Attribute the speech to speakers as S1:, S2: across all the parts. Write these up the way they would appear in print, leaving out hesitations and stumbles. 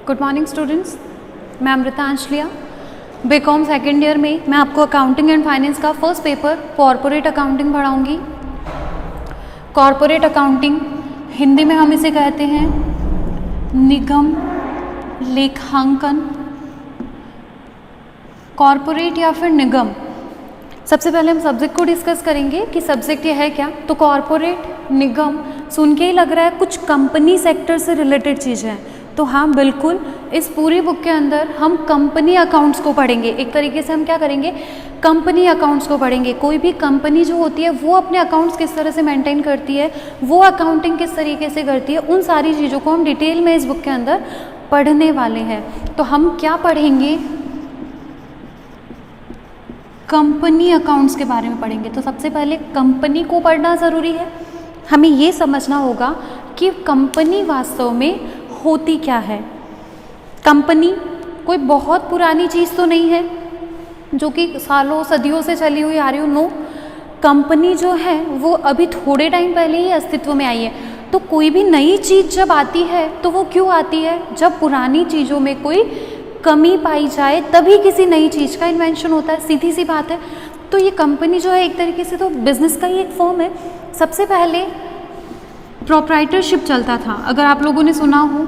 S1: Good morning students, मैं Amrita Anshalia, BCom second year में मैं आपको अकाउंटिंग एंड फाइनेंस का फर्स्ट पेपर कॉरपोरेट अकाउंटिंग पढ़ाऊंगी। कॉरपोरेट अकाउंटिंग हिंदी में हम इसे कहते हैं निगम लेखांकन। कॉरपोरेट या फिर निगम, सबसे पहले हम सब्जेक्ट को डिस्कस करेंगे कि सब्जेक्ट ये है क्या। तो कॉरपोरेट निगम सुन के ही लग रहा है कुछ कंपनी सेक्टर से रिलेटेड चीज़ें हैं, तो हाँ बिल्कुल, इस पूरी बुक के अंदर हम कंपनी अकाउंट्स को पढ़ेंगे। एक तरीके से हम क्या करेंगे, कंपनी अकाउंट्स को पढ़ेंगे। कोई भी कंपनी जो होती है वो अपने अकाउंट्स किस तरह से मेंटेन करती है, वो अकाउंटिंग किस तरीके से करती है, उन सारी चीज़ों को हम डिटेल में इस बुक के अंदर पढ़ने वाले हैं। तो हम क्या पढ़ेंगे, कंपनी अकाउंट्स के बारे में पढ़ेंगे। तो सबसे पहले कंपनी को पढ़ना ज़रूरी है। हमें ये समझना होगा कि कंपनी वास्तव में होती क्या है। कंपनी कोई बहुत पुरानी चीज़ तो नहीं है जो कि सालों सदियों से चली हुई आ रही हो। नो, कंपनी जो है वो अभी थोड़े टाइम पहले ही अस्तित्व में आई है। तो कोई भी नई चीज़ जब आती है तो वो क्यों आती है, जब पुरानी चीज़ों में कोई कमी पाई जाए तभी किसी नई चीज़ का इन्वेंशन होता है, सीधी सी बात है। तो ये कंपनी जो है एक तरीके से तो बिजनेस का ही एक फॉर्म है। सबसे पहले प्रोप्राइटरशिप चलता था, अगर आप लोगों ने सुना हो।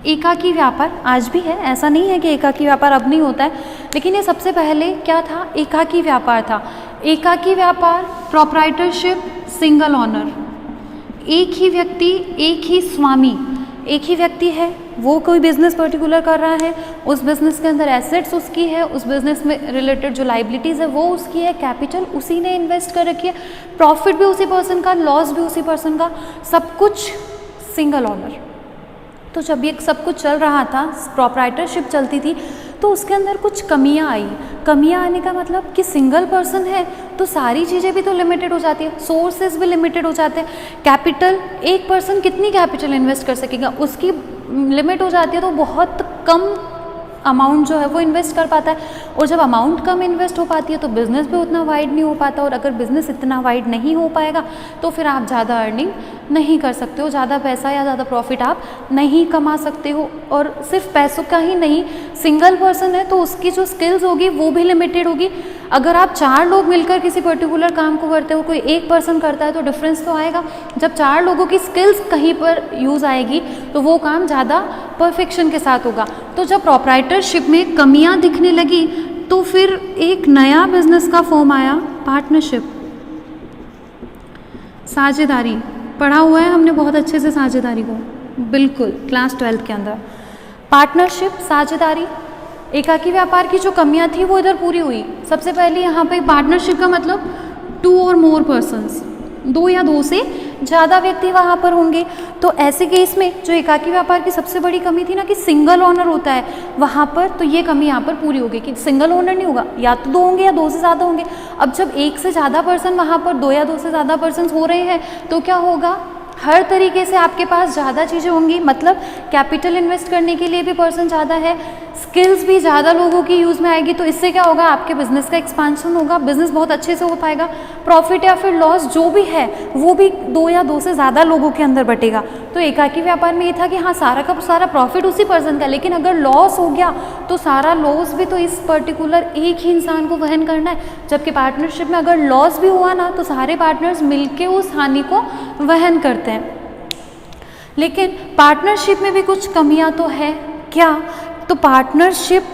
S1: एकाकी व्यापार आज भी है, ऐसा नहीं है कि एकाकी व्यापार अब नहीं होता है, लेकिन ये सबसे पहले क्या था, एकाकी व्यापार था। एकाकी व्यापार, प्रोप्राइटरशिप, सिंगल ऑनर, एक ही व्यक्ति, एक ही स्वामी, एक ही व्यक्ति है, वो कोई बिजनेस पर्टिकुलर कर रहा है, उस बिजनेस के अंदर एसेट्स उसकी है, उस बिजनेस में रिलेटेड जो लाइबिलिटीज़ है वो उसकी है, कैपिटल उसी ने इन्वेस्ट कर रखी है, प्रॉफिट भी उसी पर्सन का, लॉस भी उसी पर्सन का, सब कुछ सिंगल ऑनर। तो जब ये सब कुछ चल रहा था, प्रोप्राइटरशिप चलती थी, तो उसके अंदर कुछ कमियां आई। कमियां आने का मतलब कि सिंगल पर्सन है तो सारी चीज़ें भी तो लिमिटेड हो जाती है, सोर्सेज भी लिमिटेड हो जाते हैं। कैपिटल, एक पर्सन कितनी कैपिटल इन्वेस्ट कर सकेगा, उसकी लिमिट हो जाती है, तो बहुत कम अमाउंट जो है वो इन्वेस्ट कर पाता है। और जब अमाउंट कम इन्वेस्ट हो पाती है तो बिज़नेस भी उतना वाइड नहीं हो पाता, और अगर बिज़नेस इतना वाइड नहीं हो पाएगा तो फिर आप ज़्यादा अर्निंग नहीं कर सकते हो, ज़्यादा पैसा या ज़्यादा प्रॉफिट आप नहीं कमा सकते हो। और सिर्फ पैसों का ही नहीं, सिंगल पर्सन है तो उसकी जो स्किल्स होगी वो भी लिमिटेड होगी। अगर आप 4 लोग मिलकर किसी पर्टिकुलर काम को करते हो, कोई एक पर्सन करता है, तो डिफरेंस तो आएगा। जब 4 लोगों की स्किल्स कहीं पर यूज़ आएगी तो वो काम ज़्यादा परफेक्शन के साथ होगा। तो जब प्रोप्राइटरशिप में कमियां दिखने लगी तो फिर एक नया बिजनेस का फॉर्म आया, पार्टनरशिप, साझेदारी। पढ़ा हुआ है हमने बहुत अच्छे से साझेदारी को, बिल्कुल क्लास 12th के अंदर। पार्टनरशिप, साझेदारी, एकाकी व्यापार की जो कमियां थी वो इधर पूरी हुई। सबसे पहले यहाँ पे पार्टनरशिप का मतलब 2 और मोर पर्सन्स, 2 या 2 से ज़्यादा व्यक्ति वहाँ पर होंगे। तो ऐसे केस में जो एकाकी व्यापार की सबसे बड़ी कमी थी ना कि सिंगल ओनर होता है वहाँ पर, तो ये कमी यहाँ पर पूरी होगी कि सिंगल ओनर नहीं होगा, या तो 2 होंगे या 2 से ज़्यादा होंगे। अब जब 1 से ज़्यादा पर्सन वहाँ पर 2 या 2 से ज़्यादा पर्सन हो रहे हैं तो क्या होगा, हर तरीके से आपके पास ज़्यादा चीज़ें होंगी। मतलब कैपिटल इन्वेस्ट करने के लिए भी पर्सन ज़्यादा है, स्किल्स भी ज़्यादा लोगों की यूज़ में आएगी। तो इससे क्या होगा, आपके बिजनेस का एक्सपांशन होगा, बिजनेस बहुत अच्छे से हो पाएगा। प्रॉफिट या फिर लॉस जो भी है वो भी 2 या 2 से ज़्यादा लोगों के अंदर बटेगा। तो एकाकी व्यापार में ये था कि हाँ सारा का सारा प्रॉफिट उसी पर्सन का, लेकिन अगर लॉस हो गया तो सारा लॉस भी तो इस पर्टिकुलर एक ही इंसान को वहन करना है। जबकि पार्टनरशिप में अगर लॉस भी हुआ ना तो सारे पार्टनर्स मिलके उस हानि को वहन करते हैं। लेकिन पार्टनरशिप में भी कुछ कमियां तो है। क्या, तो पार्टनरशिप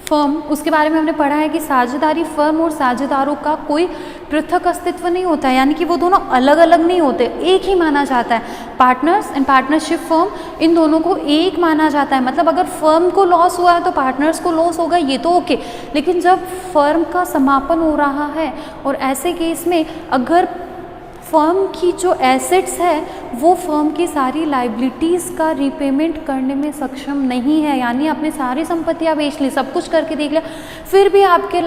S1: फर्म, उसके बारे में हमने पढ़ा है कि साझेदारी फर्म और साझेदारों का कोई पृथक अस्तित्व नहीं होता है, यानी कि वो दोनों अलग अलग नहीं होते, एक ही माना जाता है। पार्टनर्स एंड पार्टनरशिप फर्म, इन दोनों को एक माना जाता है। मतलब अगर फर्म को लॉस हुआ है तो पार्टनर्स को लॉस होगा, ये तो ओके। लेकिन जब फर्म का समापन हो रहा है और ऐसे केस में अगर फर्म की जो एसेट्स है वो फर्म की सारी लाइबिलिटीज़ का रीपेमेंट करने में सक्षम नहीं है, यानी आपने सारी संपत्तियां बेच ली, सब कुछ करके देख लिया, फिर भी आपके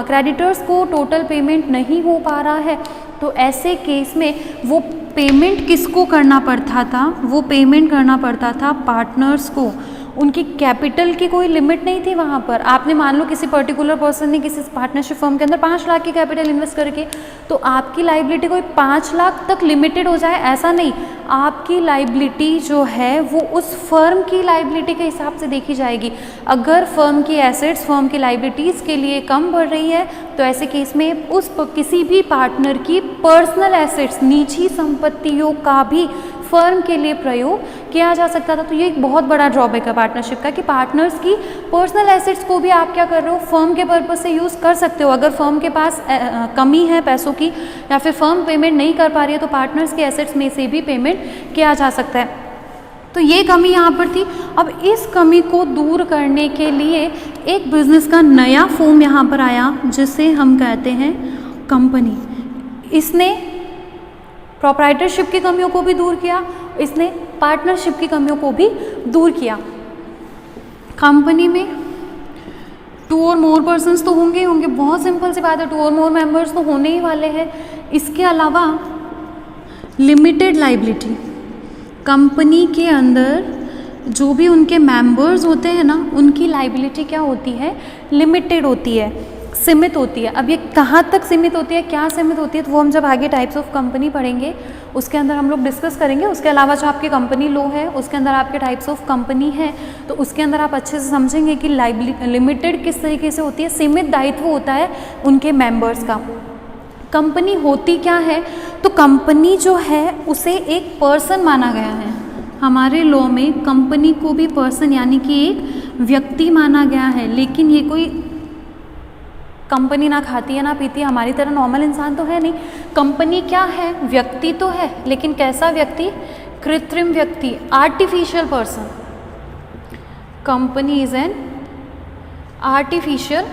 S1: क्रेडिटर्स को टोटल पेमेंट नहीं हो पा रहा है, तो ऐसे केस में वो पेमेंट किसको करना पड़ता था, वो पेमेंट करना पड़ता था पार्टनर्स को। उनकी कैपिटल की कोई लिमिट नहीं थी वहाँ पर। आपने मान लो किसी पर्टिकुलर पर्सन ने किसी पार्टनरशिप फर्म के अंदर 5 लाख की कैपिटल इन्वेस्ट करके, तो आपकी लाइबिलिटी कोई 5 लाख तक लिमिटेड हो जाए ऐसा नहीं। आपकी लाइबिलिटी जो है वो उस फर्म की लाइबिलिटी के हिसाब से देखी जाएगी। अगर फर्म की एसेट्स फर्म की लाइबिलिटीज़ के लिए कम बढ़ रही है तो ऐसे केस में किसी भी पार्टनर की पर्सनल एसेट्स, निजी संपत्तियों का भी फर्म के लिए प्रयोग किया जा सकता था। तो ये एक बहुत बड़ा ड्रॉबैक है पार्टनरशिप का कि पार्टनर्स की पर्सनल एसेट्स को भी आप क्या कर रहे हो, फर्म के पर्पस से यूज़ कर सकते हो। अगर फर्म के पास कमी है पैसों की या फिर फर्म पेमेंट नहीं कर पा रही है तो पार्टनर्स के एसेट्स में से भी पेमेंट किया जा सकता है। तो ये कमी यहाँ पर थी। अब इस कमी को दूर करने के लिए एक बिजनेस का नया फॉर्म यहाँ पर आया जिसे हम कहते हैं कंपनी। इसने प्रोप्राइटरशिप की कमियों को भी दूर किया, इसने पार्टनरशिप की कमियों को भी दूर किया। कंपनी में 2 और मोर पर्सन्स तो होंगे ही होंगे, बहुत सिंपल सी बात है, 2 और मोर मेंबर्स तो होने ही वाले हैं। इसके अलावा लिमिटेड लाइबिलिटी, कंपनी के अंदर जो भी उनके मेंबर्स होते हैं ना उनकी लाइबिलिटी क्या होती है, लिमिटेड होती है, सीमित होती है। अब ये कहाँ तक सीमित होती है, क्या सीमित होती है, तो वो हम जब आगे टाइप्स ऑफ कंपनी पढ़ेंगे उसके अंदर हम लोग डिस्कस करेंगे। उसके अलावा जो आपकी कंपनी लॉ है उसके अंदर आपके टाइप्स ऑफ कंपनी है तो उसके अंदर आप अच्छे से समझेंगे कि लिमिटेड किस तरीके से होती है, सीमित दायित्व होता है उनके मेंबर्स का। कंपनी होती क्या है, तो कंपनी जो है उसे एक पर्सन माना गया है। हमारे लॉ में कंपनी को भी पर्सन यानी कि एक व्यक्ति माना गया है। लेकिन ये कोई कंपनी ना खाती है ना पीती है, हमारी तरह नॉर्मल इंसान तो है नहीं। कंपनी क्या है, व्यक्ति तो है, लेकिन कैसा व्यक्ति, कृत्रिम व्यक्ति, artificial person. Company is an artificial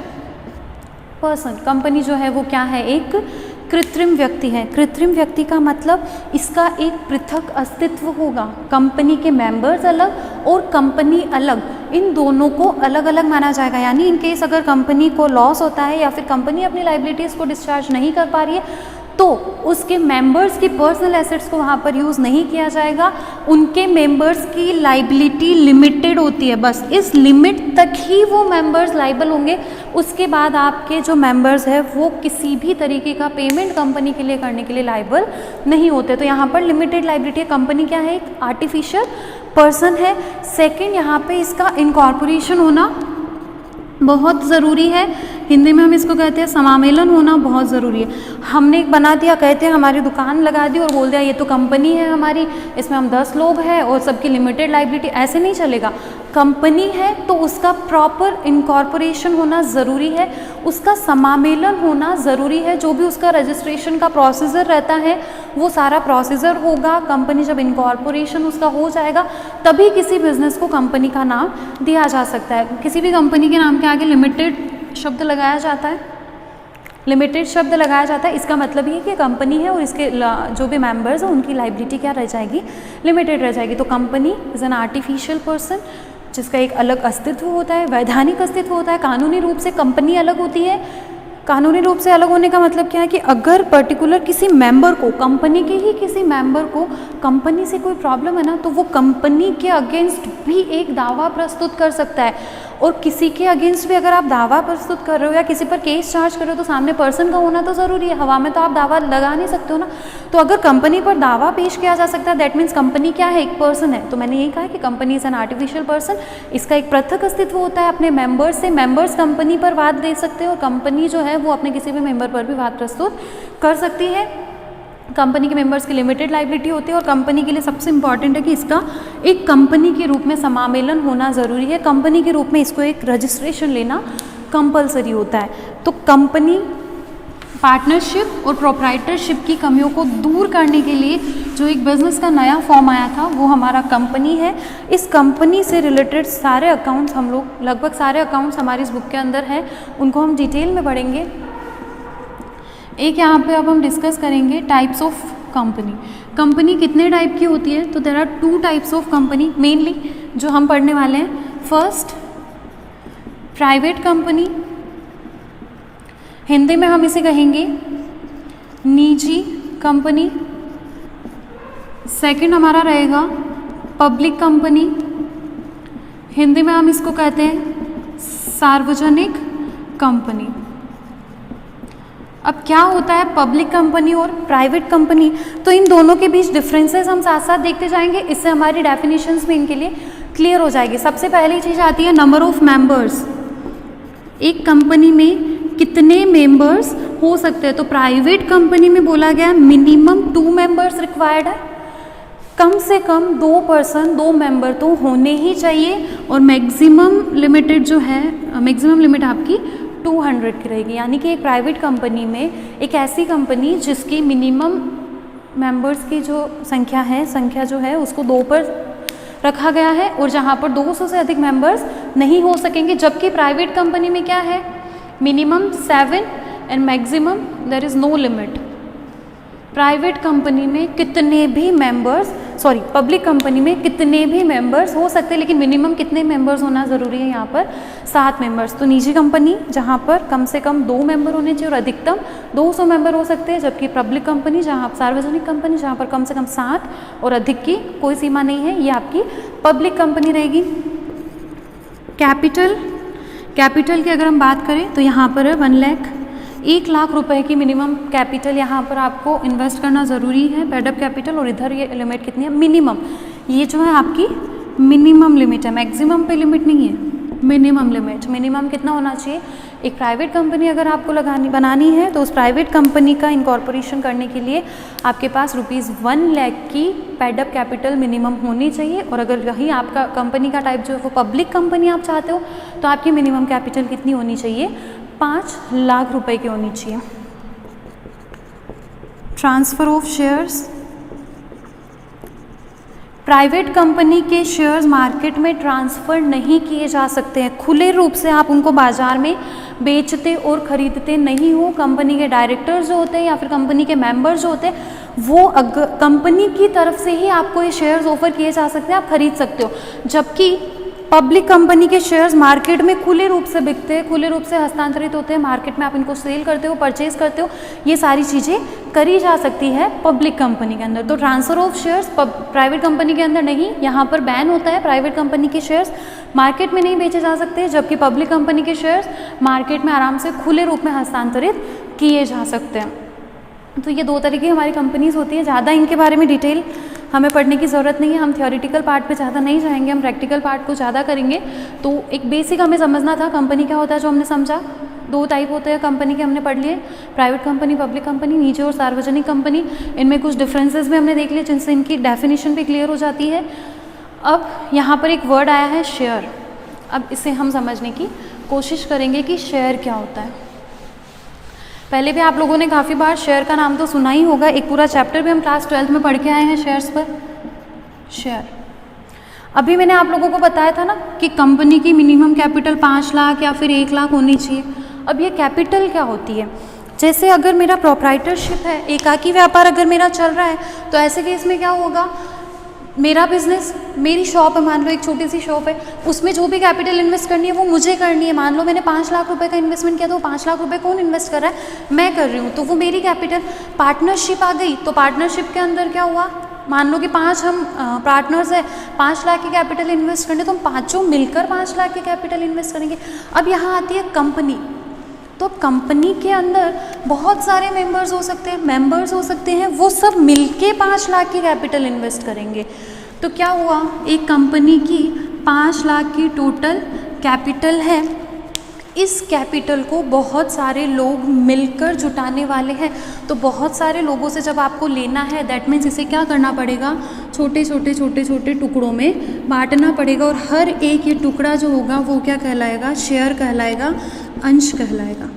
S1: person. Company जो है वो क्या है, एक कृत्रिम व्यक्ति है। कृत्रिम व्यक्ति का मतलब इसका एक पृथक अस्तित्व होगा। कंपनी के मेंबर्स अलग और कंपनी अलग, इन दोनों को अलग अलग माना जाएगा। यानी इन केस अगर कंपनी को लॉस होता है या फिर कंपनी अपनी लाइबिलिटीज़ को डिस्चार्ज नहीं कर पा रही है तो उसके मेंबर्स की पर्सनल एसेट्स को वहाँ पर यूज़ नहीं किया जाएगा। उनके मेंबर्स की लाइबिलिटी लिमिटेड होती है, बस इस लिमिट तक ही वो मेंबर्स लाइबल होंगे। उसके बाद आपके जो मेंबर्स हैं वो किसी भी तरीके का पेमेंट कंपनी के लिए करने के लिए लाइबल नहीं होते। तो यहाँ पर लिमिटेड लाइबिलिटी है। कंपनी क्या है, एक आर्टिफिशियल पर्सन है। सेकेंड, यहाँ पे इसका इनकॉर्पोरेशन होना बहुत ज़रूरी है। हिंदी में हम इसको कहते हैं समामेलन होना बहुत ज़रूरी है। हमने एक बना दिया, कहते हैं हमारी दुकान लगा दी और बोल दिया ये तो कंपनी है हमारी, इसमें हम 10 लोग हैं और सबकी लिमिटेड लाइबिलिटी, ऐसे नहीं चलेगा। कंपनी है तो उसका प्रॉपर इनकॉर्पोरेशन होना ज़रूरी है, उसका समामेलन होना ज़रूरी है। जो भी उसका रजिस्ट्रेशन का प्रोसीजर रहता है वो सारा प्रोसीजर होगा। कंपनी जब इनकॉर्पोरेशन उसका हो जाएगा तभी किसी बिजनेस को कंपनी का नाम दिया जा सकता है। किसी भी कंपनी के नाम के आगे लिमिटेड शब्द लगाया जाता है, लिमिटेड शब्द लगाया जाता है। इसका मतलब ये कि कंपनी है और इसके जो भी मेंबर्स हैं उनकी लाइबिलिटी क्या रह जाएगी, लिमिटेड रह जाएगी। तो company is an artificial person जिसका एक अलग अस्तित्व होता है, वैधानिक अस्तित्व होता है। कानूनी रूप से कंपनी अलग होती है। कानूनी रूप से अलग होने का मतलब क्या है कि अगर पर्टिकुलर किसी मेंबर को, कंपनी के ही किसी मेंबर को कंपनी से कोई प्रॉब्लम है ना तो वो कंपनी के अगेंस्ट भी एक दावा प्रस्तुत कर सकता है। और किसी के अगेंस्ट भी अगर आप दावा प्रस्तुत कर रहे हो या किसी पर केस चार्ज कर रहे हो तो सामने पर्सन का होना तो ज़रूरी है। हवा में तो आप दावा लगा नहीं सकते हो ना। तो अगर कंपनी पर दावा पेश किया जा सकता है दैट मीन्स कंपनी क्या है, एक पर्सन है। तो मैंने यही कहा कि company is an artificial person. इसका एक पृथक अस्तित्व होता है अपने मेंबर्स से। मेंबर्स कंपनी पर वाद दे सकते हैं और कंपनी जो है वो अपने किसी भी मेंबर पर भी वाद प्रस्तुत कर सकती है। कंपनी के मेंबर्स की लिमिटेड लाइबिलिटी होती है और कंपनी के लिए सबसे इंपॉर्टेंट है कि इसका एक कंपनी के रूप में समामेलन होना ज़रूरी है। कंपनी के रूप में इसको एक रजिस्ट्रेशन लेना कंपलसरी होता है। तो कंपनी पार्टनरशिप और प्रोप्राइटरशिप की कमियों को दूर करने के लिए जो एक बिज़नेस का नया फॉर्म आया था वो हमारा कंपनी है। इस कंपनी से रिलेटेड सारे अकाउंट्स हम लोग, लगभग सारे अकाउंट्स हमारी इस बुक के अंदर हैं, उनको हम डिटेल में पढ़ेंगे। एक यहाँ पे अब हम डिस्कस करेंगे टाइप्स ऑफ कंपनी। कंपनी कितने टाइप की होती है, तो there are 2 types of company mainly जो हम पढ़ने वाले हैं। फर्स्ट, प्राइवेट कंपनी, हिंदी में हम इसे कहेंगे निजी कंपनी। सेकंड हमारा रहेगा पब्लिक कंपनी, हिंदी में हम इसको कहते हैं सार्वजनिक कंपनी। अब क्या होता है पब्लिक कंपनी और प्राइवेट कंपनी, तो इन दोनों के बीच डिफरेंसेस हम साथ साथ देखते जाएंगे, इससे हमारी डेफिनेशंस भी इनके लिए क्लियर हो जाएगी। सबसे पहली चीज़ आती है नंबर ऑफ मेंबर्स। एक कंपनी में कितने मेंबर्स हो सकते हैं, तो प्राइवेट कंपनी में बोला गया मिनिमम 2 मेंबर्स रिक्वायर्ड है, कम से कम 2 पर्सन 2 मेंबर तो होने ही चाहिए, और मैक्सिमम लिमिटेड जो है मैक्सिमम लिमिट आपकी 200 की रहेगी। यानी कि एक प्राइवेट कंपनी में एक ऐसी कंपनी जिसकी मिनिमम मेंबर्स की जो संख्या जो है उसको 2 पर रखा गया है, और जहाँ पर 200 से अधिक मेंबर्स नहीं हो सकेंगे। जबकि प्राइवेट कंपनी में क्या है, minimum 7 and maximum there is no limit. Private company में कितने भी मेंबर्स, पब्लिक कंपनी में कितने भी मेंबर्स हो सकते हैं, लेकिन मिनिमम कितने मेंबर्स होना ज़रूरी है, यहाँ पर 7 मेंबर्स। तो निजी कंपनी जहाँ पर कम से कम 2 मेंबर होने चाहिए और अधिकतम 200 मेंबर हो सकते हैं, जबकि पब्लिक कंपनी सार्वजनिक कंपनी जहाँ पर कम से कम 7 और अधिक की कोई सीमा नहीं है, ये आपकी पब्लिक कंपनी रहेगी। कैपिटल की अगर हम बात करें तो यहाँ पर है 1 लाख रुपए की मिनिमम कैपिटल यहाँ पर आपको इन्वेस्ट करना ज़रूरी है, पेडअप कैपिटल। और इधर ये लिमिट कितनी है, मिनिमम, ये जो है आपकी मिनिमम लिमिट है, मैक्सिमम पे लिमिट नहीं है, मिनिमम लिमिट। मिनिमम कितना होना चाहिए, एक प्राइवेट कंपनी अगर आपको बनानी है तो उस प्राइवेट कंपनी का इनकॉर्पोरेशन करने के लिए आपके पास ₹1 लाख की पेडअप कैपिटल मिनिमम होनी चाहिए। और अगर यही आपका कंपनी का टाइप जो है वो पब्लिक कंपनी आप चाहते हो तो आपकी मिनिमम कैपिटल कितनी होनी चाहिए, 5 लाख रुपए की होनी चाहिए। Transfer of shares, private company के शेयर्स मार्केट में ट्रांसफ़र नहीं किए जा सकते हैं, खुले रूप से आप उनको बाज़ार में बेचते और ख़रीदते नहीं हो। कंपनी के डायरेक्टर्स जो होते हैं या फिर कंपनी के मेंबर्स जो होते हैं वो कंपनी की तरफ से ही आपको ये शेयर्स ऑफर किए जा सकते हैं, आप खरीद सकते हो। जबकि पब्लिक कंपनी के शेयर्स मार्केट में खुले रूप से बिकते हैं, खुले रूप से हस्तांतरित होते हैं, मार्केट में आप इनको सेल करते हो, परचेज करते हो, ये सारी चीज़ें करी जा सकती है पब्लिक कंपनी के अंदर। तो transfer of shares private company के अंदर नहीं, यहाँ पर बैन होता है। प्राइवेट कंपनी के शेयर्स मार्केट में नहीं बेचे जा सकते, जबकि पब्लिक कंपनी के शेयर्स मार्केट में आराम से खुले रूप में हस्तांतरित किए जा सकते हैं। तो ये 2 तरह की हमारी कंपनीज होती है। ज़्यादा इनके बारे में डिटेल हमें पढ़ने की ज़रूरत नहीं है, हम थ्योरेटिकल पार्ट पे ज़्यादा नहीं जाएंगे, हम प्रैक्टिकल पार्ट को ज़्यादा करेंगे। तो एक बेसिक हमें समझना था कंपनी क्या होता है, जो हमने समझा। 2 टाइप होते हैं कंपनी के, हमने पढ़ लिए, प्राइवेट कंपनी, पब्लिक कंपनी, निजी और सार्वजनिक कंपनी। इनमें कुछ डिफरेंसेस भी हमने देख लिए जिनसे इनकी डेफिनेशन भी क्लियर हो जाती है। अब यहाँ पर एक वर्ड आया है शेयर, अब इसे हम समझने की कोशिश करेंगे कि शेयर क्या होता है। पहले भी आप लोगों ने काफ़ी बार शेयर का नाम तो सुना ही होगा, एक पूरा चैप्टर भी हम क्लास 12th में पढ़ के आए हैं शेयर्स पर। शेयर, अभी मैंने आप लोगों को बताया था ना कि कंपनी की मिनिमम कैपिटल 5 लाख या फिर 1 लाख होनी चाहिए। अब ये कैपिटल क्या होती है, जैसे अगर मेरा प्रोप्राइटरशिप है, एकाकी व्यापार अगर मेरा चल रहा है, तो ऐसे केस में क्या होगा, मेरा बिजनेस, मेरी शॉप है, मान लो एक छोटी सी शॉप है, उसमें जो भी कैपिटल इन्वेस्ट करनी है वो मुझे करनी है। मान लो मैंने 5 लाख रुपए का इन्वेस्टमेंट किया, तो 5 लाख रुपए कौन इन्वेस्ट कर रहा है, मैं कर रही हूँ, तो वो मेरी कैपिटल। पार्टनरशिप आ गई, तो पार्टनरशिप के अंदर क्या हुआ, मान लो कि 5 हम पार्टनर्स है, 5 लाख की कैपिटल इन्वेस्ट करने, तो हम पाँचों मिलकर 5 लाख की कैपिटल इन्वेस्ट करेंगे। अब यहाँ आती है कंपनी, तो कंपनी के अंदर बहुत सारे मेंबर्स हो सकते हैं, वो सब मिलके 5 लाख की कैपिटल इन्वेस्ट करेंगे। तो क्या हुआ, एक कंपनी की 5 लाख की टोटल कैपिटल है, इस कैपिटल को बहुत सारे लोग मिलकर जुटाने वाले हैं। तो बहुत सारे लोगों से जब आपको लेना है, दैट मीन्स इसे क्या करना पड़ेगा, छोटे छोटे टुकड़ों में बांटना पड़ेगा, और हर एक ये टुकड़ा जो होगा वो क्या कहलाएगा, शेयर कहलाएगा, अंश कहलाएगा।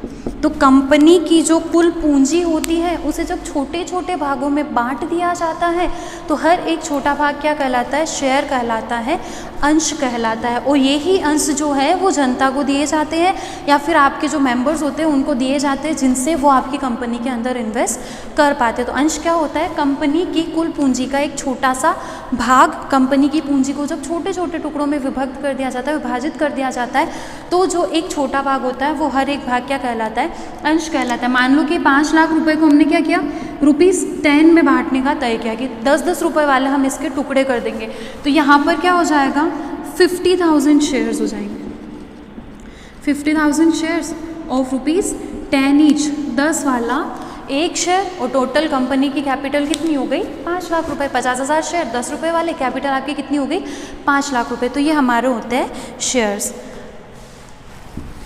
S1: तो कंपनी की जो कुल पूंजी होती है उसे जब छोटे छोटे भागों में बांट दिया जाता है, तो हर एक छोटा भाग क्या कहलाता है, शेयर कहलाता है, अंश कहलाता है। और यही अंश जो है वो जनता को दिए जाते हैं या फिर आपके जो मेंबर्स होते हैं उनको दिए जाते हैं, जिनसे वो आपकी कंपनी के अंदर इन्वेस्ट कर पाते हैं। तो अंश क्या होता है, कंपनी की कुल पूंजी का एक छोटा सा भाग। कंपनी की पूंजी को जब छोटे छोटे टुकड़ों में विभक्त कर दिया जाता है, विभाजित कर दिया जाता है, तो जो एक छोटा भाग होता है वो हर एक भाग क्या कहलाता है, अंश कहलाता है। मान लो कि 5 लाख रुपए को हमने क्या किया, ₹10 में बांटने का तय किया कि 10-10 रुपए वाले हम इसके टुकड़े कर देंगे। तो यहाँ पर क्या हो जाएगा, 50,000 शेयर्स हो जाएंगे। 50,000 शेयर्स ऑफ ₹10 ईच, 10 वाला एक शेयर, और टोटल कंपनी की कैपिटल कितनी हो गई? 5 लाख रुपए। 50,000 शेयर, 10 रुपये वाले, कैपिटल आपकी कितनी हो गई? 5 लाख रुपए। तो ये हमारे होते हैं शेयर्स।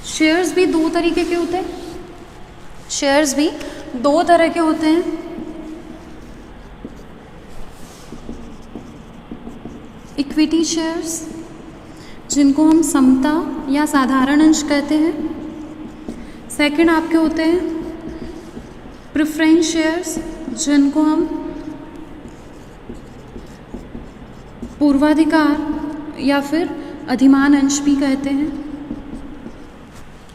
S1: शेयर्स भी दो तरीके के होते हैं, शेयर्स भी दो तरह के होते हैं। इक्विटी शेयर्स जिनको हम समता या साधारण अंश कहते हैं। सेकंड आपके होते हैं प्रेफरेंस शेयर्स जिनको हम पूर्वाधिकार या फिर अधिमान अंश भी कहते हैं।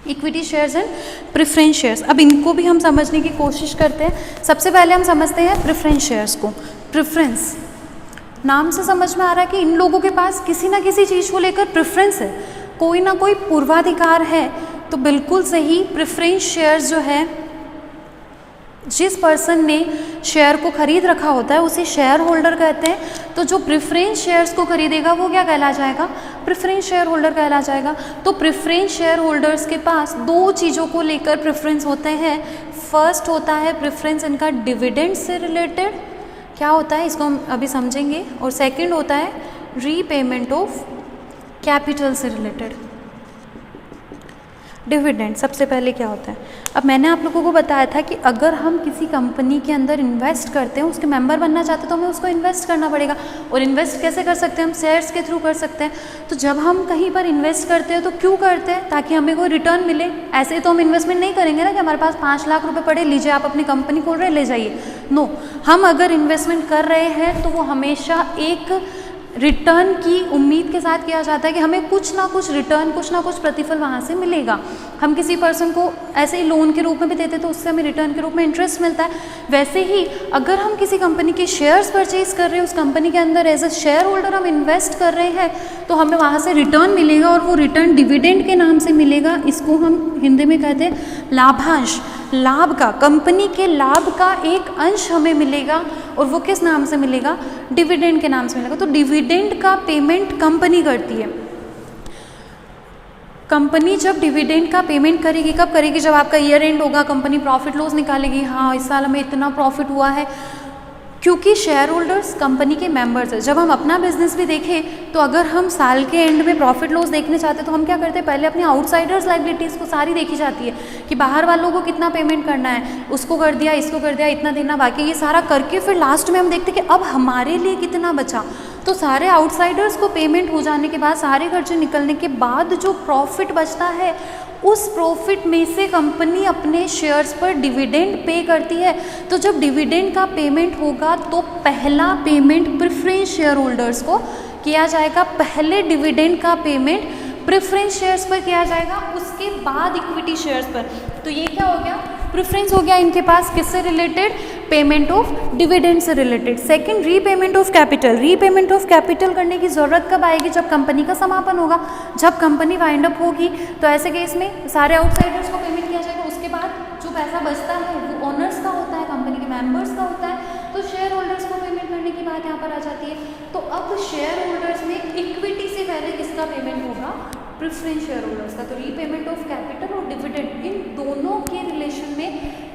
S1: Equity shares and preference shares, अब इनको भी हम समझने की कोशिश करते हैं। सबसे पहले हम समझते हैं प्रेफरेंस शेयर्स को। प्रेफरेंस नाम से समझ में आ रहा है कि इन लोगों के पास किसी ना किसी चीज़ को लेकर प्रेफरेंस है, कोई ना कोई पूर्वाधिकार है। तो बिल्कुल सही, प्रेफरेंस शेयर्स जो है, जिस पर्सन ने शेयर को खरीद रखा होता है उसे शेयर होल्डर कहते हैं। तो जो प्रेफरेंस शेयर्स को खरीदेगा वो क्या कहला जाएगा? प्रेफरेंस शेयर होल्डर कहला जाएगा। तो प्रेफरेंस शेयर होल्डर्स के पास दो चीज़ों को लेकर प्रेफरेंस होते हैं। फर्स्ट होता है प्रेफरेंस इनका डिविडेंड से रिलेटेड, क्या होता है इसको हम अभी समझेंगे। और सेकंड होता है रीपेमेंट ऑफ कैपिटल से रिलेटेड। डिविडेंड सबसे पहले क्या होता है? अब मैंने आप लोगों को बताया था कि अगर हम किसी कंपनी के अंदर इन्वेस्ट करते हैं, उसके मेंबर बनना चाहते हैं, तो हमें उसको इन्वेस्ट करना पड़ेगा। और इन्वेस्ट कैसे कर सकते हैं? हम शेयर्स के थ्रू कर सकते हैं। तो जब हम कहीं पर इन्वेस्ट करते हैं तो क्यों करते हैं? ताकि हमें कोई रिटर्न मिले। ऐसे ही तो हम इन्वेस्टमेंट नहीं करेंगे ना कि हमारे पास 5 लाख रुपये पड़े, लीजिए आप अपनी कंपनी खोल रहे हैं, ले जाइए। नो, हम अगर इन्वेस्टमेंट कर रहे हैं तो वो हमेशा एक रिटर्न की उम्मीद के साथ किया जाता है कि हमें कुछ ना कुछ रिटर्न, कुछ ना कुछ प्रतिफल वहाँ से मिलेगा। हम किसी पर्सन को ऐसे ही लोन के रूप में भी देते तो उससे हमें रिटर्न के रूप में इंटरेस्ट मिलता है। वैसे ही अगर हम किसी कंपनी के शेयर्स परचेज कर रहे हैं, उस कंपनी के अंदर एज अ शेयर होल्डर हम इन्वेस्ट कर रहे हैं, तो हमें वहाँ से रिटर्न मिलेगा और वो रिटर्न डिविडेंड के नाम से मिलेगा। इसको हम हिंदी में कहते हैं लाभांश। लाभ का, कंपनी के लाभ का एक अंश हमें मिलेगा और वो किस नाम से मिलेगा? डिविडेंड के नाम से मिलेगा। तो डिविडेंड का पेमेंट कंपनी करती है। कंपनी जब डिविडेंड का पेमेंट करेगी, कब करेगी? जब आपका ईयर एंड होगा, कंपनी प्रॉफिट लॉस निकालेगी, हाँ इस साल हमें इतना प्रॉफिट हुआ है, क्योंकि शेयर होल्डर्स कंपनी के मेंबर्स हैं। जब हम अपना बिजनेस भी देखें तो अगर हम साल के एंड में प्रॉफिट लॉस देखने चाहते हैं तो हम क्या करते हैं? पहले अपने आउटसाइडर्स लाइबिलिटीज़ को सारी देखी जाती है कि बाहर वालों को कितना पेमेंट करना है, उसको कर दिया, इसको कर दिया, इतना देना बाकी, ये सारा करके फिर लास्ट में हम देखते हैं कि अब हमारे लिए कितना बचा। तो सारे आउटसाइडर्स को पेमेंट हो जाने के बाद, सारे खर्चे निकलने के बाद जो प्रॉफिट बचता है, उस प्रॉफिट में से कंपनी अपने शेयर्स पर डिविडेंड पे करती है। तो जब डिविडेंड का पेमेंट होगा तो पहला पेमेंट प्रेफरेंस शेयर होल्डर्स को किया जाएगा। पहले डिविडेंड का पेमेंट प्रेफरेंस शेयर्स पर किया जाएगा, उसके बाद इक्विटी शेयर्स पर। तो ये क्या हो गया? प्रेफरेंस हो गया इनके पास किससे रिलेटेड? पेमेंट ऑफ डिविडेंड से related. Second, repayment of capital. Repayment of capital करने की ज़रूरत कब आएगी? जब कंपनी का समापन होगा, जब कंपनी वाइंड अप होगी। तो ऐसे केस में सारे आउटसाइडर्स को पेमेंट किया जाएगा। उसके बाद जो पैसा बचता है वो ओनर्स का होता है, कंपनी के मेंबर्स का होता है। तो शेयर होल्डर्स को पेमेंट करने की बात यहाँ पर आ जाती है। तो अब शेयर होल्डर्स में इक्विटी से पहले किसका पेमेंट होगा? प्रेफरेंस शेयर होल्डर्स का। तो रीपेमेंट ऑफ कैपिटल और डिविडेंड, इन दोनों के रिलेशन में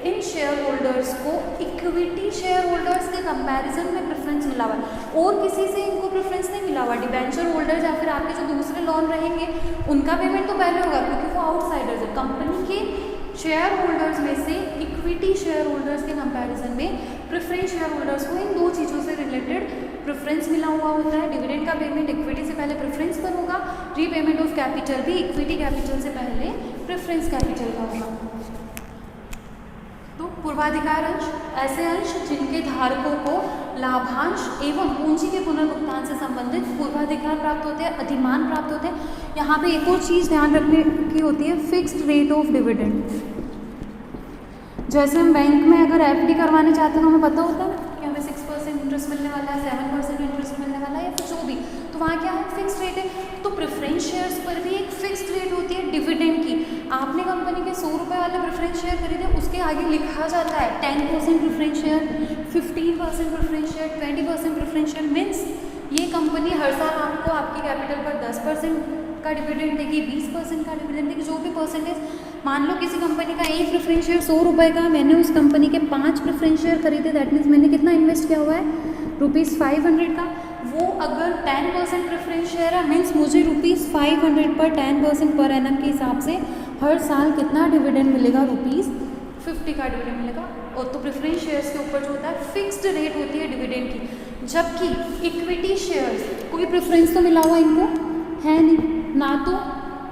S1: इन शेयर होल्डर्स को इक्विटी शेयर होल्डर्स के कंपैरिजन में प्रेफरेंस मिला हुआ है। और किसी से इनको प्रेफरेंस नहीं मिला हुआ। डिबेंचर होल्डर्स या फिर आपके जो दूसरे लोन रहेंगे उनका पेमेंट तो पहले होगा क्योंकि वो आउटसाइडर्स है। कंपनी के शेयर होल्डर्स में से इक्विटी शेयर होल्डर्स के कंपैरिजन में प्रेफरेंस शेयर होल्डर्स को इन दो चीज़ों से रिलेटेड प्रेफरेंस मिला हुआ होता है। डिविडेंड का पेमेंट इक्विटी से पहले प्रेफरेंस पर होगा, रीपेमेंट ऑफ कैपिटल भी इक्विटी कैपिटल से पहले प्रेफरेंस कैपिटल का होगा। तो पूर्वाधिकार अंश ऐसे अंश जिनके धारकों को लाभांश एवं पूंजी के पुनर्भुगतान से संबंधित पूर्वाधिकार प्राप्त होते हैं, अधिमान प्राप्त होते हैं। यहाँ पे एक और चीज़ ध्यान रखने की होती है, फिक्स्ड रेट ऑफ डिविडेंड। जैसे हम बैंक में अगर एफडी करवाने चाहते हैं तो हमें पता होता है ना कि हमें 6% इंटरेस्ट मिलने वाला है, 7% इंटरेस्ट मिलने वाला है, या फिर जो भी, तो वहाँ क्या है? फिक्स रेट है। तो प्रेफरेंस शेयर्स पर भी एक फिक्स्ड रेट होती है डिविडेंड की। आपने कंपनी के 100 रुपये वाले प्रेफरेंस शेयर खरीदे, उसके आगे लिखा जाता है 10% preference share, 15% preference share, 20% preference share. Means ये कंपनी हर साल आपको आपकी कैपिटल पर 10% का डिविडेंड देगी, 20% का डिविडेंड देगी, जो भी परसेंटेज। मान लो किसी कंपनी का एक प्रेफरेंस शेयर 100 रुपये का, मैंने उस कंपनी के 5 प्रेफरेंस शेयर खरीदे, दैट मीन्स मैंने कितना इन्वेस्ट किया हुआ है, ₹500 का। वो अगर 10% प्रेफरेंस शेयर है, मीन्स मुझे ₹500 पर 10% पर एनम के हिसाब से हर साल कितना डिविडेंड मिलेगा, ₹50 का डिविडेंड मिलेगा। और तो प्रेफरेंस शेयर्स के ऊपर जो होता है फिक्स्ड रेट होती है डिविडेंड की, जबकि इक्विटी शेयर्स कोई प्रेफरेंस तो मिला हुआ इनको है नहीं, ना तो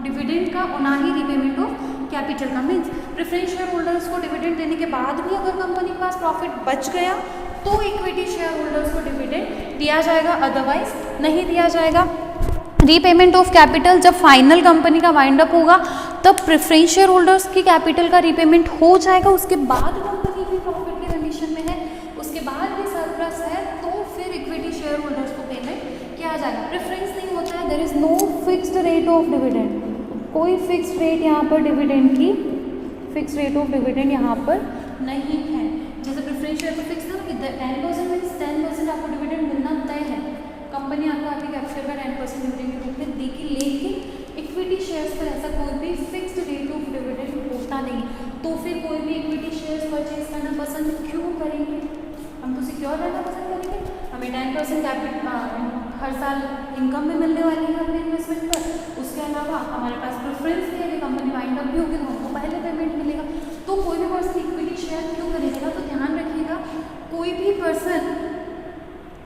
S1: डिविडेंड का और ना ही रीपेमेंट ऑफ कैपिटल का। मीन्स प्रेफरेंस शेयर होल्डर्स को डिविडेंड देने के बाद भी अगर कंपनी के पास प्रॉफिट बच गया तो इक्विटी शेयर होल्डर्स को डिविडेंड दिया जाएगा, अदरवाइज नहीं दिया जाएगा। रीपेमेंट ऑफ कैपिटल जब फाइनल कंपनी का वाइंड अप होगा तब प्रेफरेंस शेयर होल्डर्स की कैपिटल का रीपेमेंट हो जाएगा, उसके बाद कंपनी भी प्रॉफिट की कंडीशन में है, उसके बाद भी सरप्लस है, तो फिर इक्विटी शेयर होल्डर्स को पेमेंट किया जाएगा। प्रेफरेंस नहीं होता है, there is no fixed rate of dividend, कोई फिक्स्ड रेट यहाँ पर डिविडेंड की, फिक्स्ड रेट ऑफ डिविडेंड यहाँ पर नहीं है। जैसे प्रेफरेंस शेयर पर फिक्स ना कि 10% मीन्स 10% आपको डिविडेंड मिलना तय है, कंपनी आपको आपके कैपिटल का 10% डिविडेंड के रूप में देगी, लेकिन इक्विटी शेयर्स पर ऐसा कोई भी फिक्स्ड रेट ऑफ डिविडेंड होता नहीं। तो फिर कोई भी इक्विटी शेयर्स परचेज करना पसंद क्यों करेंगे? हम तो सिक्योर रहना पसंद करेंगे, हमें 10% कैपिटल हर साल इनकम भी मिलने वाली है अपने इन्वेस्टमेंट पर, उसके अलावा हमारे पास प्रेफरेंस भी है कि कंपनी वाइंड अप भी होगी तो हमको पहले पेमेंट मिलेगा। तो कोई भी पर्सन इक्विटी शेयर क्यों खरीदेगा? तो ध्यान रखिएगा, कोई भी पर्सन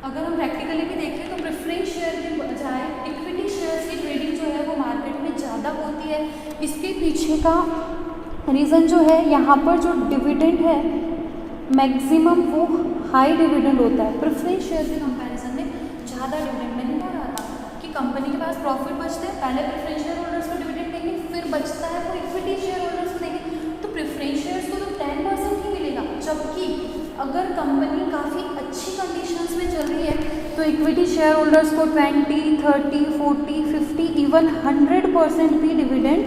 S1: अगर हम प्रैक्टिकली भी देखें तो प्रेफरेंस शेयर के बजाय इक्विटी शेयर्स की ट्रेडिंग जो है वो मार्केट में ज़्यादा होती है। इसके पीछे का रीज़न जो है, यहाँ पर जो डिविडेंड है मैक्सिमम वो हाई डिविडेंड होता है, प्रेफरेंस शेयर के कंपैरिजन में ज़्यादा डिविडेंड। मैंने क्या कहा था कि कंपनी के पास प्रॉफिट बचते हैं, पहले प्रेफरेंस शेयर होल्डर्स को डिविडेंड देंगे, फिर बचता है वो इक्विटी शेयर होल्डर्स को देंगे। तो प्रेफरेंस शेयर्स को तो 10% ही मिलेगा, जबकि अगर कंपनी काफ़ी अच्छी कंडीशंस में चल रही है तो इक्विटी शेयर होल्डर्स को 20, 30, 40, 50 इवन 100% भी डिविडेंड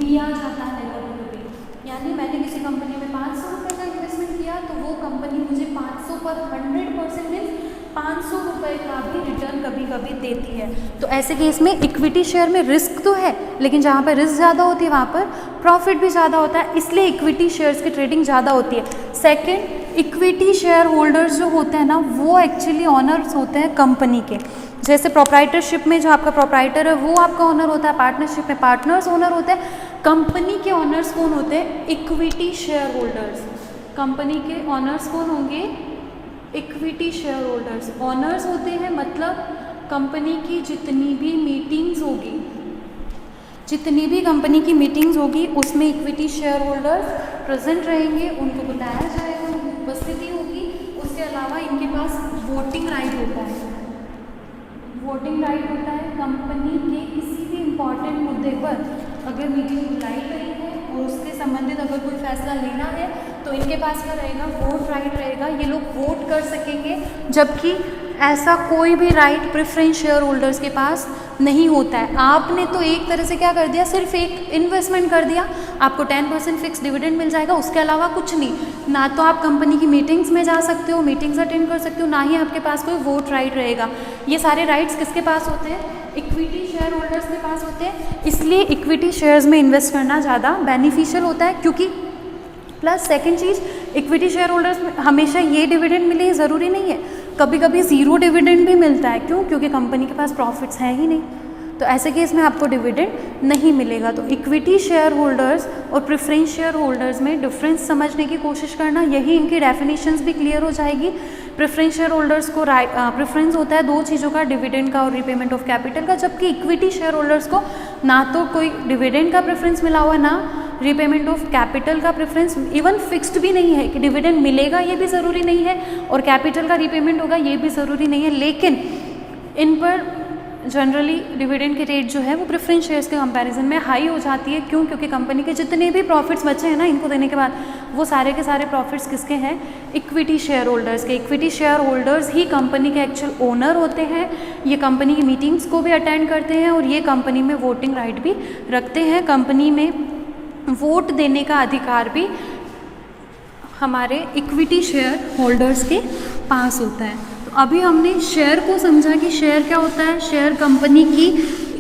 S1: दिया जाता है कभी-कभी। यानी मैंने किसी कंपनी में 500 रुपये का इन्वेस्टमेंट किया तो वो कंपनी मुझे 500 पर 100% मीन्स 500 रुपये का भी रिटर्न कभी कभी देती है। तो ऐसे केस में इक्विटी शेयर में रिस्क तो है, लेकिन जहाँ पर रिस्क ज़्यादा होती है वहाँ पर प्रॉफिट भी ज़्यादा होता है, इसलिए इक्विटी शेयर्स की ट्रेडिंग ज़्यादा होती है। सेकेंड, इक्विटी शेयर होल्डर्स जो होते हैं ना वो एक्चुअली ऑनर्स होते हैं कंपनी के। जैसे प्रोप्राइटरशिप में जो आपका प्रोप्राइटर है वो आपका ओनर होता है, पार्टनरशिप में पार्टनर्स ओनर होते हैं। कंपनी के ऑनर्स कौन होते हैं? Equity share holders. कंपनी के ऑनर्स कौन होंगे? Equity share holders. ऑनर्स होते हैं मतलब कंपनी की जितनी भी मीटिंग्स होगी, जितनी भी कंपनी की मीटिंग्स होगी उसमें इक्विटी शेयर होल्डर्स प्रेजेंट रहेंगे, उनको बताया जाएगा, उनकी उपस्थिति होगी। उसके अलावा इनके पास वोटिंग राइट होता है, वोटिंग राइट होता है। कंपनी के किसी भी इम्पॉर्टेंट मुद्दे पर अगर मीटिंग बुलाई गई है और उससे संबंधित अगर कोई फैसला लेना है तो इनके पास क्या रहेगा? वोट राइट रहेगा, ये लोग वोट कर सकेंगे, जबकि ऐसा कोई भी राइट प्रेफरेंस शेयर होल्डर्स के पास नहीं होता है। आपने तो एक तरह से क्या कर दिया, सिर्फ एक इन्वेस्टमेंट कर दिया, आपको 10% फिक्स डिविडेंड मिल जाएगा, उसके अलावा कुछ नहीं। ना तो आप कंपनी की मीटिंग्स में जा सकते हो, मीटिंग्स अटेंड कर सकते हो, ना ही आपके पास कोई वोट राइट रहेगा। ये सारे राइट्स किसके पास होते हैं? इक्विटी शेयर होल्डर्स के पास होते हैं। इसलिए इक्विटी शेयर्स में इन्वेस्ट करना ज़्यादा बेनिफिशियल होता है, क्योंकि प्लस सेकंड चीज़, इक्विटी शेयर होल्डर्स में हमेशा ये डिविडेंड मिले ज़रूरी नहीं है, कभी कभी ज़ीरो डिविडेंड भी मिलता है। क्यों? क्योंकि कंपनी के पास प्रॉफिट्स हैं ही नहीं, तो ऐसे केस में आपको डिविडेंड नहीं मिलेगा। तो इक्विटी शेयर होल्डर्स और प्रेफरेंस शेयर होल्डर्स में डिफरेंस समझने की कोशिश करना, यही इनकी डेफिनेशंस भी क्लियर हो जाएगी। प्रेफरेंस शेयर होल्डर्स को प्रेफरेंस होता है दो चीज़ों का, डिविडेंड का और रीपेमेंट ऑफ कैपिटल का, जबकि इक्विटी शेयर होल्डर्स को ना तो कोई डिविडेंड का प्रेफरेंस मिला हुआ, ना रीपेमेंट ऑफ कैपिटल का प्रेफरेंस, इवन फिक्स्ड भी नहीं है कि डिविडेंड मिलेगा ये भी ज़रूरी नहीं है और कैपिटल का रीपेमेंट होगा ये भी ज़रूरी नहीं है। लेकिन इन पर जनरली डिविडेंड की रेट जो है वो प्रेफरेंस शेयर्स के कंपैरिजन में हाई हो जाती है। क्यों? क्योंकि कंपनी के जितने भी प्रॉफिट्स बचे हैं ना इनको देने के बाद, वो सारे के सारे प्रॉफिट्स किसके हैं? इक्विटी शेयर होल्डर्स के। इक्विटी शेयर होल्डर्स ही कंपनी के एक्चुअल ओनर होते हैं, ये कंपनी की मीटिंग्स को भी अटेंड करते हैं और ये कंपनी में वोटिंग राइट भी रखते हैं। कंपनी में वोट देने का अधिकार भी हमारे इक्विटी शेयर होल्डर्स के पास होता है। तो अभी हमने शेयर को समझा कि शेयर क्या होता है। शेयर कंपनी की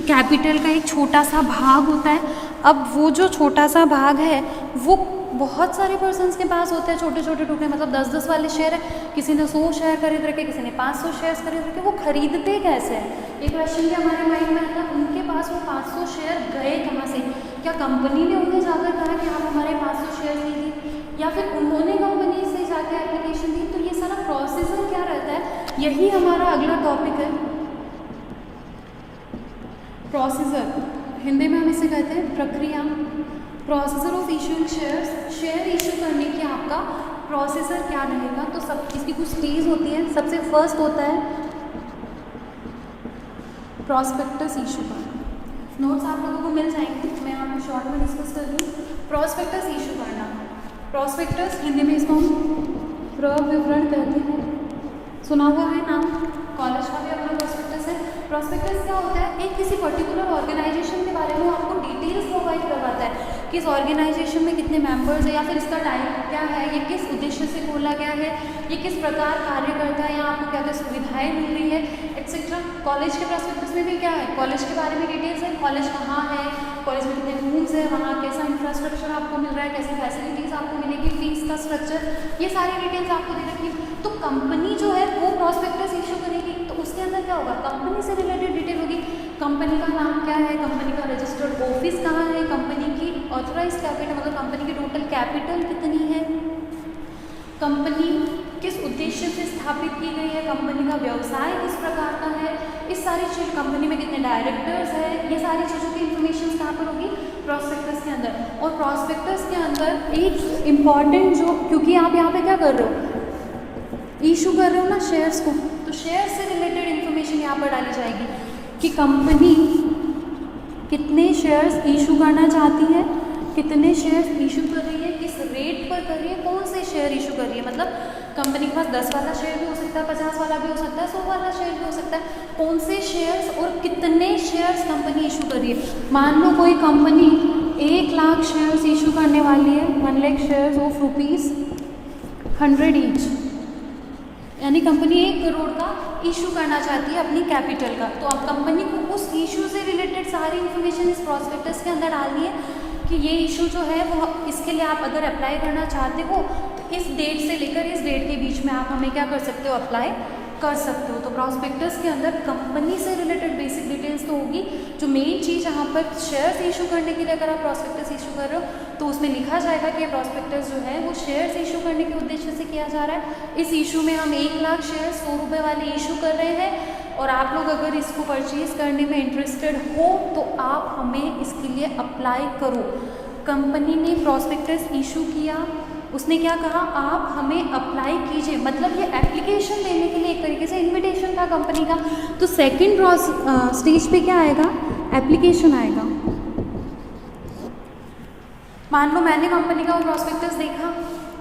S1: कैपिटल का एक छोटा सा भाग होता है। अब वो जो छोटा सा भाग है वो बहुत सारे पर्सन्स के पास होते हैं, छोटे छोटे टुकड़े, मतलब 10-10 वाले शेयर है। किसी ने 100 शेयर खरीद रखे, किसी ने 500 शेयर्स खरीद रखे। वो खरीदते कैसे हैं, ये क्वेश्चन भी हमारे माइंड में आता है। उनके पास वो 500 शेयर गए कहाँ से? क्या कंपनी ने उन्हें जाकर कहा कि आप हमारे 500 शेयर लीजिए, या फिर उन्होंने कंपनी से जाकर एप्लीकेशन दी? तो ये सारा प्रोसीजर क्या रहता है, यही हमारा अगला टॉपिक है, प्रोसीजर। हिंदी में हम इसे कहते हैं प्रक्रिया। Procedure of issuing shares, share issue करने की आपका प्रोसीजर क्या रहेगा? तो सब इसकी कुछ स्टेज होती है। सबसे फर्स्ट होता है प्रॉस्पेक्टस इशू करना। नोट्स आप लोगों को मिल जाएंगे, मैं आपको शॉर्ट में डिस्कस कर रही हूँ। प्रॉस्पेक्टस इशू करना, प्रॉस्पेक्टस हिंदी में इसको हम प्रविवरण कहते हैं। सुना हुआ है नाम, कॉलेज का भी अपना प्रॉस्पेक्टस है। प्रॉस्पेक्टस क्या होता है, एक किसी पर्टिकुलर ऑर्गेनाइजेशन के बारे में आपको डिटेल्स प्रोवाइड करवाता है कि इस ऑर्गेनाइजेशन में कितने मेंबर्स हैं, या फिर इसका टाइप क्या है, ये किस उद्देश्य से खोला गया है, ये किस प्रकार कार्य करता है, यहाँ आपको क्या क्या सुविधाएं मिल रही है, एक्सेट्रा। कॉलेज के प्रॉस्पेक्टस में भी क्या है, कॉलेज के बारे में डिटेल्स है, कॉलेज कहाँ है, कॉलेज में कितने रूम्स है, वहाँ कैसा इंफ्रास्ट्रक्चर आपको मिल रहा है, कैसी फैसिलिटीज़ आपको मिलेगी, फीस का स्ट्रक्चर, ये सारी डिटेल्स आपको दे रखी है। तो कंपनी जो है वो प्रॉस्पेक्टस इशू करेगी, तो उसके अंदर क्या होगा, कंपनी से रिलेटेड डिटेल होगी। कंपनी का नाम क्या है, कंपनी का रजिस्टर्ड ऑफिस कहाँ है, कंपनी की ऑथराइज कैपिटल मतलब कंपनी की टोटल कैपिटल कितनी है, कंपनी किस उद्देश्य से स्थापित की गई है, कंपनी का व्यवसाय किस प्रकार का है, इस सारी चीज़, कंपनी में कितने डायरेक्टर्स हैं, ये सारी चीज़ों की इन्फॉर्मेशन कहाँ पर होगी, प्रॉस्पेक्टस के अंदर। और प्रॉस्पेक्टस के अंदर एक इम्पॉर्टेंट जो, क्योंकि आप यहाँ पे क्या कर रहे हो, इशू कर रहे हो ना शेयर्स को, तो शेयर से रिलेटेड इन्फॉर्मेशन यहाँ पर डाली जाएगी कि कंपनी कितने शेयर्स इशू करना चाहती है, कितने शेयर्स इशू कर रही है, किस रेट पर कर रही है, कौन से शेयर इशू कर रही है। मतलब कंपनी के पास 10 वाला शेयर भी हो सकता है, 50 वाला भी हो सकता है, 100 वाला शेयर भी हो सकता है। कौन से शेयर्स और कितने शेयर्स कंपनी इशू कर रही है। मान लो कोई कंपनी 1 लाख शेयर्स इशू करने वाली है, 1 लाख शेयर्स ऑफ ₹100 ईच, यानी कंपनी 1 करोड़ का इशू करना चाहती है अपनी कैपिटल का। तो अब कंपनी को उस इशू से रिलेटेड सारी इन्फॉर्मेशन इस प्रॉस्पेक्टस के अंदर डालनी है कि ये इशू जो है वो, इसके लिए आप अगर अप्लाई करना चाहते हो तो इस डेट से लेकर इस डेट के बीच में आप हमें क्या कर सकते हो, अप्लाई कर सकते हो। तो प्रॉस्पेक्टस के अंदर कंपनी से रिलेटेड बेसिक डिटेल्स तो होगी। जो मेन चीज़ यहाँ पर शेयर्स इशू करने के लिए अगर आप प्रॉस्पेक्टस इशू कर रहे हो तो उसमें लिखा जाएगा कि प्रॉस्पेक्टस जो है वो शेयर्स इशू करने के उद्देश्य से किया जा रहा है। इस इशू में हम 1 लाख शेयर 100 रुपये वाले इशू कर रहे हैं, और आप लोग अगर इसको परचेज़ करने में इंटरेस्टेड हो तो आप हमें इसके लिए अप्लाई करो। कंपनी ने प्रॉस्पेक्टस इशू किया, उसने क्या कहा, आप हमें अप्लाई कीजिए, मतलब ये एप्लीकेशन देने के लिए एक तरीके से इनविटेशन था कंपनी का। तो सेकंड स्टेज पे क्या आएगा, एप्लीकेशन आएगा। मान लो मैंने कंपनी का वो प्रॉस्पेक्टस देखा,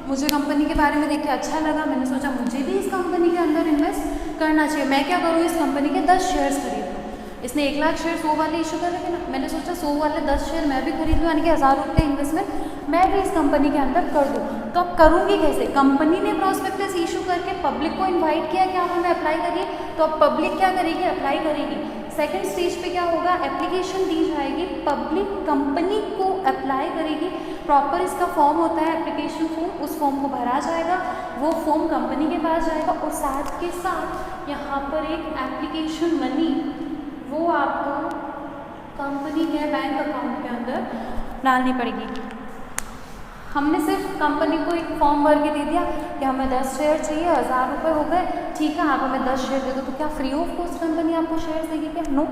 S1: मुझे कंपनी के बारे में देख के अच्छा लगा, मैंने सोचा मुझे भी इस कंपनी के अंदर इन्वेस्ट करना चाहिए, मैं क्या करूँ, इस कंपनी के 10 शेयर्स खरीद लूँ। इसने 1 लाख शेयर 100 वाले इशू कर रखे ना, मैंने सोचा 100 वाले 10 शेयर मैं भी खरीद लूँ, यानी कि 1000 रुपये इन्वेस्टमेंट मैं भी इस कंपनी के अंदर कर दूँ। तो अब करूँगी कैसे, कंपनी ने प्रॉस्पेक्टस इशू करके पब्लिक को इन्वाइट किया कि आप हमें अप्लाई करिए, तो अब पब्लिक क्या करेगी, अप्लाई करेगी। सेकंड स्टेज पे क्या होगा, एप्लीकेशन दी जाएगी, पब्लिक कंपनी को अप्लाई करेगी, प्रॉपर इसका फॉर्म होता है एप्लीकेशन फॉर्म, उस फॉर्म को भरा जाएगा, वो फॉर्म कंपनी के पास जाएगा, और साथ के साथ यहाँ पर एक एप्लीकेशन मनी वो आपको कंपनी के बैंक अकाउंट के अंदर डालनी पड़ेगी। हमने सिर्फ कंपनी को एक फॉर्म भर के दे दिया कि हमें 10 शेयर चाहिए, 1000 रुपये हो गए, ठीक है आप हमें 10 शेयर दे दो, तो क्या फ्री ऑफ कॉस्ट कंपनी आपको शेयर देगी क्या, नो।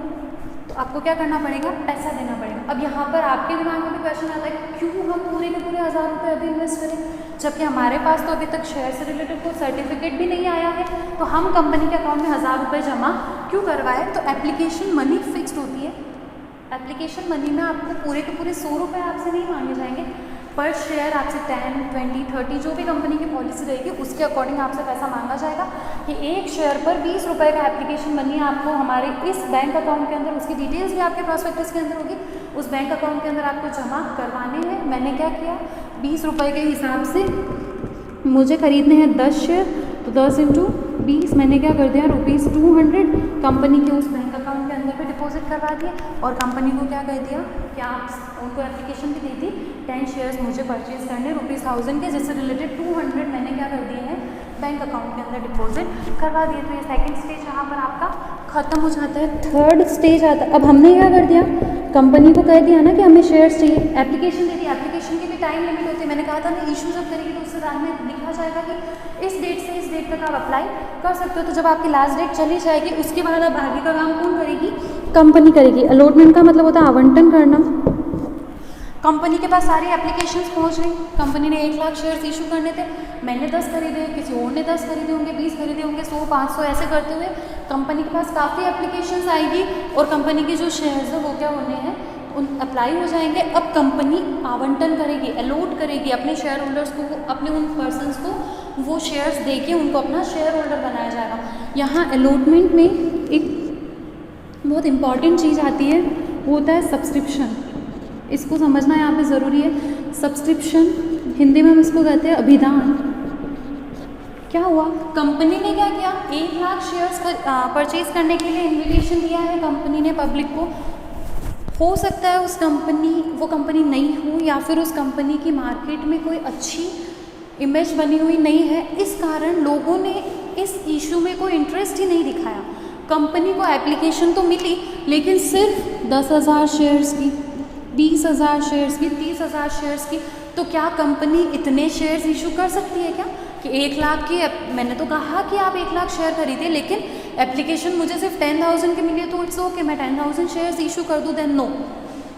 S1: तो आपको क्या करना पड़ेगा, पैसा देना पड़ेगा। अब यहाँ पर आपके दिमाग में भी क्वेश्चन आता है क्यों हम पूरे के पूरे 1000 रुपये अभी इन्वेस्ट करें, जबकि हमारे पास तो अभी तक शेयर से रिलेटेड कोई सर्टिफिकेट भी नहीं आया है, तो हम कंपनी के अकाउंट में 1000 रुपये जमा क्यों करवाएं। तो एप्लीकेशन मनी फिक्स्ड होती है, एप्लीकेशन मनी में आपको पूरे के पूरे 100 रुपये आपसे नहीं मांगे जाएंगे, पर शेयर आपसे 10, 20, 30 जो भी कंपनी की पॉलिसी रहेगी उसके अकॉर्डिंग आपसे पैसा मांगा जाएगा कि एक शेयर पर 20 रुपये का एप्लीकेशन मनी आपको हमारे इस बैंक अकाउंट के अंदर, उसकी डिटेल्स भी आपके प्रॉस्पेक्टस के अंदर होगी, उस बैंक अकाउंट के अंदर आपको जमा करवाने हैं। मैंने क्या किया, 20 रुपये के हिसाब से मुझे ख़रीदने हैं 10 शेयर, तो 10 × 20 मैंने क्या कर दिया, ₹200 कंपनी के उस बैंक अकाउंट के अंदर पे डिपॉजिट करवा दिए और कंपनी को क्या कह दिया कि आप उनको एप्लीकेशन भी दी थी 10 शेयर्स मुझे परचेज करने ₹1000 के, जिससे रिलेटेड 200 मैंने क्या कर दिए हैं बैंक अकाउंट के अंदर डिपॉजिट करवा दिए। तो ये सेकंड स्टेज यहाँ पर आपका ख़त्म हो जाता है। थर्ड स्टेज आता है, अब हमने क्या कर दिया, कंपनी को कह दिया ना कि हमें शेयर्स चाहिए, एप्लीकेशन दे दी, एप्लीकेशन की भी टाइम लिमिट होती है, मैंने कहा था ना इशू जब करेगी तो उससे बाद में लिखा जाएगा कि इस डेट से इस डेट तक आप अप्लाई कर सकते हो। तो जब आपकी लास्ट डेट चली जाएगी उसके बाद अब आगे का काम कौन करेगी, कंपनी करेगी। अलॉटमेंट का मतलब होता है आवंटन करना। कंपनी के पास सारी एप्लीकेशंस पहुंच गई, कंपनी ने 1 लाख शेयर्स इशू करने थे, मैंने 10 खरीदे, किसी और ने 10 खरीदे होंगे, 20 खरीदे होंगे, 100 500 ऐसे करते हुए कंपनी के पास काफ़ी एप्लीकेशंस आएगी और कंपनी के जो शेयर्स है वो क्या होने हैं, उन अप्लाई हो जाएंगे। अब कंपनी आवंटन करेगी, अलॉट करेगी अपने शेयर होल्डर्स को, अपने उन पर्सनस को वो शेयर्स दे के उनको अपना शेयर होल्डर बनाया जाएगा। यहाँ अलॉटमेंट में एक बहुत इंपॉर्टेंट चीज़ आती है, वो होता है सब्सक्रिप्शन। इसको समझना यहाँ पे ज़रूरी है। सब्सक्रिप्शन हिंदी में हम इसको कहते हैं अभिदान। क्या हुआ, कंपनी ने क्या किया, 1 लाख शेयर्स परचेज करने के लिए इन्विटेशन दिया है कंपनी ने पब्लिक को। हो सकता है वो कंपनी नहीं हो या फिर उस कंपनी की मार्केट में कोई अच्छी इमेज बनी हुई नहीं है, इस कारण लोगों ने इस इशू में कोई इंटरेस्ट ही नहीं दिखाया। कंपनी को एप्लीकेशन तो मिली लेकिन सिर्फ 10,000 शेयर्स की, 20,000 शेयर्स की, 30,000 शेयर्स की। तो क्या कंपनी इतने शेयर्स इशू कर सकती है क्या कि 1 लाख की, मैंने तो कहा कि आप 1 लाख शेयर खरीदिए लेकिन एप्लीकेशन मुझे सिर्फ 10,000 की मिली है तो इट्स ओके, मैं 10,000 शेयर्स इशू कर दूँ, then no.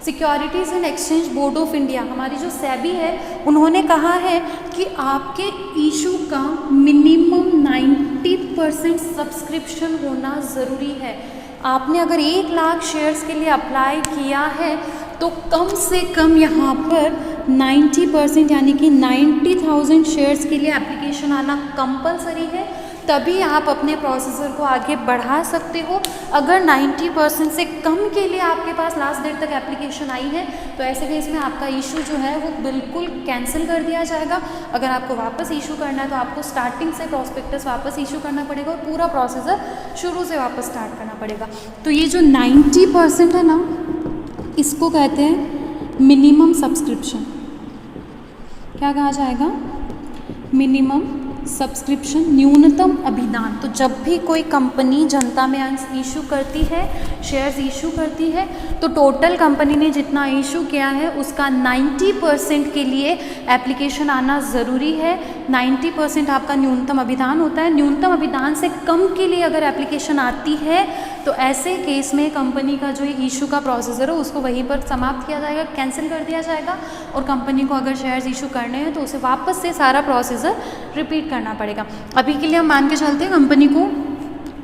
S1: Securities and exchange board of India, हमारी जो सेबी है, उन्होंने कहा है कि आपके इशू का मिनिमम 90% सब्सक्रिप्शन होना ज़रूरी है। आपने अगर 1 लाख शेयर्स के लिए अप्लाई किया है तो कम से कम यहाँ पर 90% यानी कि 90,000 शेयर्स के लिए एप्लीकेशन आना कंपलसरी है, तभी आप अपने प्रोसेसर को आगे बढ़ा सकते हो। अगर 90% से कम के लिए आपके पास लास्ट डेट तक एप्लीकेशन आई है तो ऐसे केस में आपका इशू जो है वो बिल्कुल कैंसिल कर दिया जाएगा। अगर आपको वापस इशू करना है तो आपको स्टार्टिंग से प्रॉस्पेक्टस वापस इशू करना पड़ेगा और पूरा प्रोसेसर शुरू से वापस स्टार्ट करना पड़ेगा। तो ये जो 90% है ना, इसको कहते हैं मिनिमम सब्सक्रिप्शन। क्या कहा जाएगा, मिनिमम सब्सक्रिप्शन, न्यूनतम अभिदान। तो जब भी कोई कंपनी जनता में अंश इशू करती है, शेयर्स इशू करती है, तो टोटल कंपनी ने जितना इशू किया है उसका 90% के लिए एप्लीकेशन आना ज़रूरी है। 90% आपका न्यूनतम अभिदान होता है। न्यूनतम अभिदान से कम के लिए अगर एप्लीकेशन आती है तो ऐसे केस में कंपनी का जो इशू का प्रोसेसर है उसको वहीं पर समाप्त किया जाएगा, कैंसिल कर दिया जाएगा और कंपनी को अगर शेयर्स इशू करने हैं तो उसे वापस से सारा प्रोसेसर रिपीट करना पड़ेगा। अभी के लिए हम मान के चलते हैं कंपनी को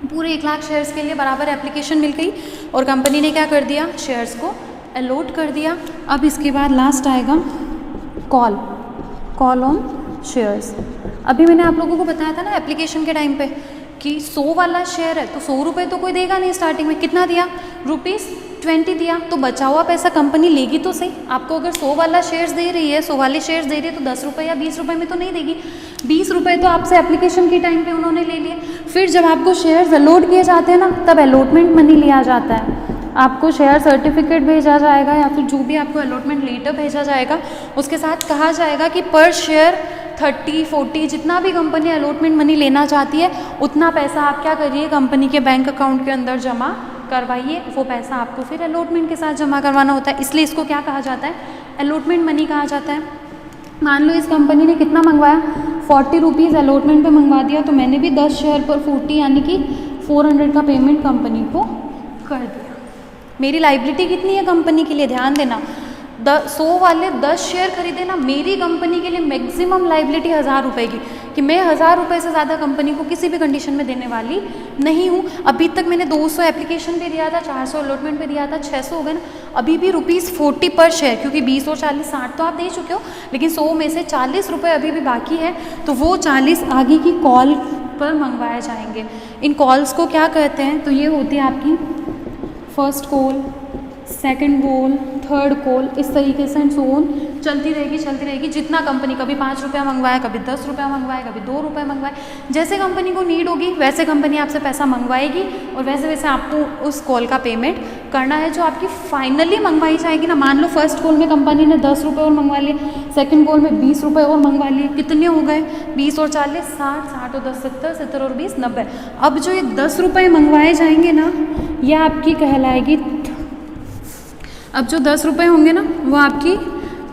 S1: पूरे 1 लाख शेयर्स के लिए बराबर एप्लीकेशन मिल गई और कंपनी ने क्या कर दिया, शेयर्स को अलॉट कर दिया। अब इसके बाद लास्ट आएगा कॉल ऑन शेयर्स। अभी मैंने आप लोगों को बताया था ना एप्लीकेशन के टाइम पे कि 100 वाला शेयर है तो 100 रुपये तो कोई देगा नहीं स्टार्टिंग में। कितना दिया, ₹20 दिया, तो बचा हुआ पैसा कंपनी लेगी तो सही। आपको अगर 100 वाला शेयर्स दे रही है, 100 वाले शेयर्स दे रही है तो 10 रुपये या 20 रुपये में तो नहीं देगी। 20 रुपये तो आपसे एप्लीकेशन के टाइम पे उन्होंने ले लिए। फिर जब आपको शेयर्स अलॉट किए जाते हैं ना, तब अलॉटमेंट मनी लिया जाता है। आपको शेयर सर्टिफिकेट भेजा जाएगा या फिर जो भी आपको अलॉटमेंट लेटर भेजा जाएगा, उसके साथ कहा जाएगा कि पर शेयर 30, 40 जितना भी कंपनी अलॉटमेंट मनी लेना चाहती है उतना पैसा आप क्या करिए, कंपनी के बैंक अकाउंट के अंदर जमा करवाइए। वो पैसा आपको फिर अलॉटमेंट के साथ जमा करवाना होता है, इसलिए इसको क्या कहा जाता है, अलॉटमेंट मनी कहा जाता है। मान लो इस कंपनी ने कितना मंगवाया, 40 रुपीज़ अलॉटमेंट पे मंगवा दिया, तो मैंने भी 10 शेयर पर 40 यानी कि 400 का पेमेंट कंपनी को कर दिया। मेरी लाइबिलिटी कितनी है कंपनी के लिए, ध्यान देना। 100 वाले 10 शेयर खरीदे ना, मेरी कंपनी के लिए मैक्सिमम लाइबिलिटी 1000 रुपये की, कि मैं 1000 रुपये से ज़्यादा कंपनी को किसी भी कंडीशन में देने वाली नहीं हूँ। अभी तक मैंने 200 एप्लीकेशन पे दिया था, 400 अलॉटमेंट पे दिया था, 600 हो गए ना। अभी भी ₹40 पर शेयर, क्योंकि 20 और 40 60 तो आप दे चुके हो, लेकिन 100 में से 40 रुपये अभी भी बाकी है, तो वो 40 आगे की कॉल पर मंगवाए जाएंगे। इन कॉल्स को क्या कहते हैं, तो ये होती है आपकी first call, second call, third call, इस तरीके से सोन चलती रहेगी। जितना कंपनी कभी 5 रुपया मंगवाए, कभी 10 रुपया मंगवाए, कभी 2 रुपये मंगवाए, जैसे कंपनी को नीड होगी वैसे कंपनी आपसे पैसा मंगवाएगी और वैसे वैसे आपको उस कॉल का पेमेंट करना है जो आपकी फाइनली मंगवाई जाएगी ना। मान लो फर्स्ट कॉल में कंपनी ने 10 रुपये और मंगवा लिए, सेकंड कॉल में 20 रुपये और मंगवा लिए, कितने हो गए 20 और 40 60, 60 और 10 70, 70 और 20 90। अब जो ये 10 रुपये मंगवाए जाएंगे ना, ये आपकी कहलाएगी, अब जो 10 रुपये होंगे ना वो आपकी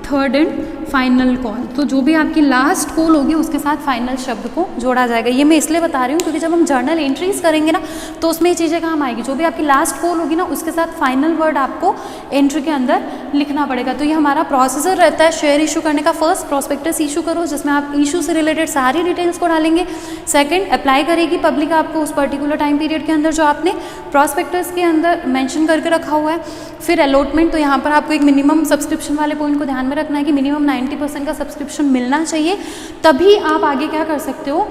S1: थर्ड एंड फाइनल कॉल। तो जो भी आपकी लास्ट कॉल होगी उसके साथ फाइनल शब्द को जोड़ा जाएगा। ये मैं इसलिए बता रही हूँ क्योंकि जब हम जर्नल एंट्रीज करेंगे ना तो उसमें ये चीज़ें काम आएगी। जो भी आपकी लास्ट कॉल होगी ना उसके साथ फाइनल वर्ड आपको एंट्री के अंदर लिखना पड़ेगा। तो ये हमारा प्रोसीजर रहता है शेयर इशू करने का। फर्स्ट प्रोस्पेक्टस इशू करो जिसमें आप इशू से रिलेटेड सारी डिटेल्स को डालेंगे। सेकेंड अप्लाई करेगी पब्लिक आपको उस पर्टिकुलर टाइम पीरियड के अंदर जो आपने प्रोस्पेक्टस के अंदर मेंशन करके रखा हुआ है। फिर अलॉटमेंट, तो यहाँ पर आपको एक मिनिमम सब्सक्रिप्शन वाले पॉइंट को ध्यान में रखना है कि मिनिमम 90% का सब्सक्रिप्शन मिलना चाहिए, तभी आप आगे क्या कर सकते हो,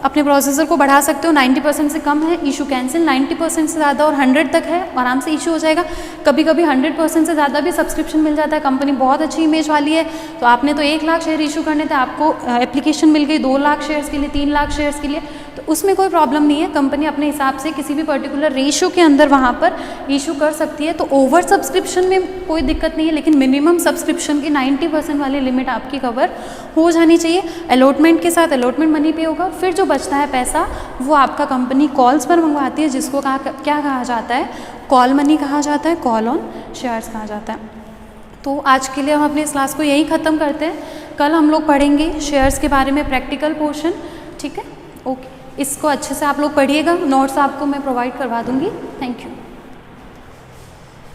S1: अपने प्रोसेसर को बढ़ा सकते हो। 90% से कम है इशू कैंसिल, 90% से ज़्यादा और 100 तक है आराम से इशू हो जाएगा। कभी कभी 100% से ज़्यादा भी सब्सक्रिप्शन मिल जाता है, कंपनी बहुत अच्छी इमेज वाली है तो आपने तो 1 लाख शेयर इशू करने थे, आपको एप्लीकेशन मिल गई 2 लाख शेयर्स के लिए, 3 लाख शेयर्स के लिए, तो उसमें कोई प्रॉब्लम नहीं है। कंपनी अपने हिसाब से किसी भी पर्टिकुलर रेशियो के अंदर वहाँ पर इशू कर सकती है। तो ओवर सब्सक्रिप्शन में कोई दिक्कत नहीं है, लेकिन मिनिमम सब्सक्रिप्शन की 90% वाली लिमिट आपकी कवर हो जानी चाहिए। अलॉटमेंट के साथ अलॉटमेंट मनी पे होगा, फिर जो बचता है पैसा वो आपका कंपनी कॉल्स पर मंगवाती है, जिसको क्या कहा जाता है, कॉल मनी कहा जाता है, कॉल ऑन शेयर्स कहा जाता है। तो आज के लिए हम अपनी इस क्लास को यहीं ख़त्म करते हैं। कल हम लोग पढ़ेंगे शेयर्स के बारे में प्रैक्टिकल पोर्शन, ठीक है, ओके। इसको अच्छे से आप लोग पढ़िएगा, नोट्स आपको मैं प्रोवाइड करवा दूँगी। Thank you.